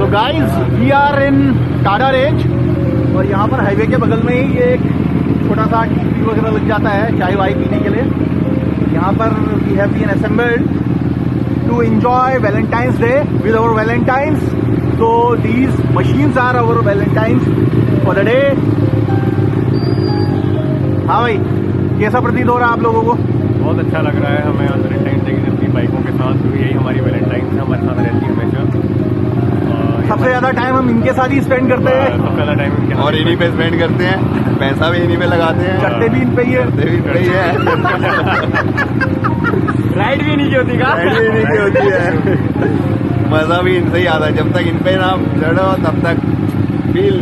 तो guys we are in Tada range और यहाँ पर हाईवे के बगल में ही एक छोटा सा टी वगैरह लग जाता है चाय वाय पीने के लिए। यहाँ पर we have been assembled to enjoy Valentine's day with our valentines. So these machines are our Valentines for the day. हाँ भाई, कैसा प्रतीत हो रहा है आप लोगों को? बहुत अच्छा लग रहा है हमें आज वैलेंटाइन डे की अपनी बाइकों के साथ, क्योंकि यही हमारी वैलेंटाइन है, हमारे साथ रहती है हमेशा। सबसे ज्यादा टाइम हम इनके साथ ही स्पेंड करते हैं। सबसे ज्यादा टाइम इनके और इन्हीं पे स्पेंड करते हैं, पैसा भी इन्हीं पे लगाते हैं, करते भी इन पे ही है, करते भी इन पे ही है। राइड भी नहीं की होती का, राइड भी इन्हीं की होती है। मजा भी इनसे ही आता है। जब तक इन पे ना चढ़ो तब तक फील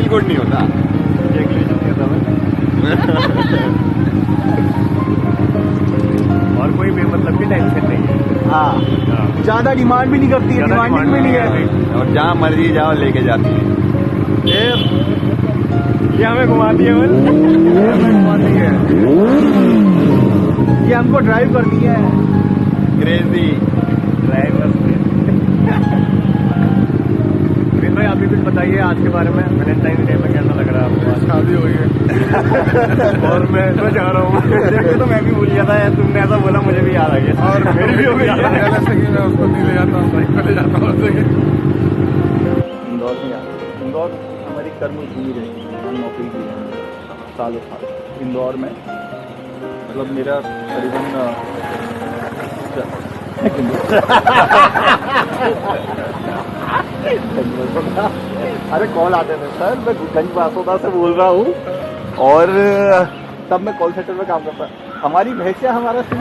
गुड नहीं होता। और कोई बेमतलब की टेंशन नहीं है। हाँ, ज्यादा डिमांड भी नहीं करती है, डिमांडिंग भी नहीं है, और जहाँ मर्जी जाओ लेके जाती है। ये हमें घुमाती है, घुमाती है, ये हमको ड्राइव करती है। Crazy driver. भाई आप भी कुछ बताइए आज के बारे में, वैलेंटाइन डे में कैसा लग रहा है आपको? शादी हुई है और मैं जा रहा हूँ। देखो तो मैं भी भूल गया था, तुमने ऐसा बोला मुझे भी याद आ गया। और मेरी भी हो गई मैं उसको नहीं ले जाता हूँ, बाइक पे ले जाता हूँ। इंदौर में इंदौर हमारी कर्मभूमि रही, हम नौकरी की है सालों साल इंदौर में। मतलब मेरा अरे कॉल आते थे सर, मैं गंज बासोदा से बोल रहा हूँ और तब मैं कॉल सेंटर में काम करता। हमारी भैंसिया हमारा सिम